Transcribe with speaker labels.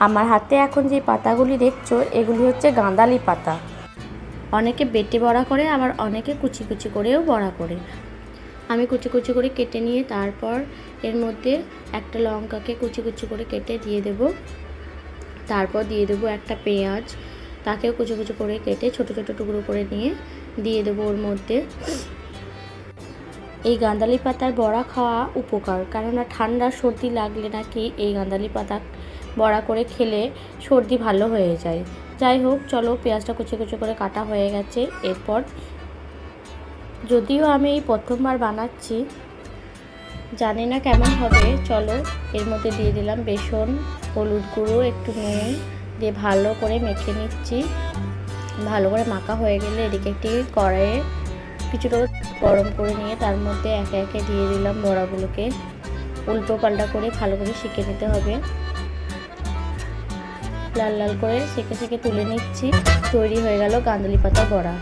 Speaker 1: আমার হাতে এখন যে পাতাগুলি দেখছো এগুলি হচ্ছে গাঁদালি পাতা। অনেকে বেটে বড়া করে, আবার অনেকে কুচি কুচি করেও বড়া করে। আমি কুচি কুচি করে কেটে নিয়ে তারপর এর মধ্যে একটা লঙ্কাকে কুচি কুচি করে কেটে দিয়ে দেব। তারপর দিয়ে দেবো একটা পেঁয়াজ, তাকেও কুচি কুচি করে কেটে ছোট ছোট টুকরো করে নিয়ে দিয়ে দেবো ওর মধ্যে। এই গাঁদালি পাতার বড়া খাওয়া উপকার, কেননা ঠান্ডা সর্দি লাগলে নাকি এই গাঁদালি পাতা বড়া করে খেলে সর্দি ভালো হয়ে যায়। যাই হোক, চলো পেঁয়াজটা কুচি কুচি করে কাটা হয়ে গেছে। এরপর যদিও আমি এই প্রথমবার বানাচ্ছি, জানি না কেমন হবে, চলো এর মধ্যে দিয়ে দিলাম বেসন, হলুদ গুঁড়ো, একটু নুন দিয়ে ভালো করে মেখে নিচ্ছি। ভালো করে মাখা হয়ে গেলে এদিকে একটি কড়াইয়ে কিছুটা গরম করে নিয়ে তার মধ্যে একে একে দিয়ে দিলাম বড়াগুলোকে। উল্টো পাল্টা করে ভালো করে সেঁকে নিতে হবে। লাল লাল করে সেঁকে সেঁকে তুলে নিচ্ছি। তৈরি হয়ে গেল গাঁদালি পাতা বড়া।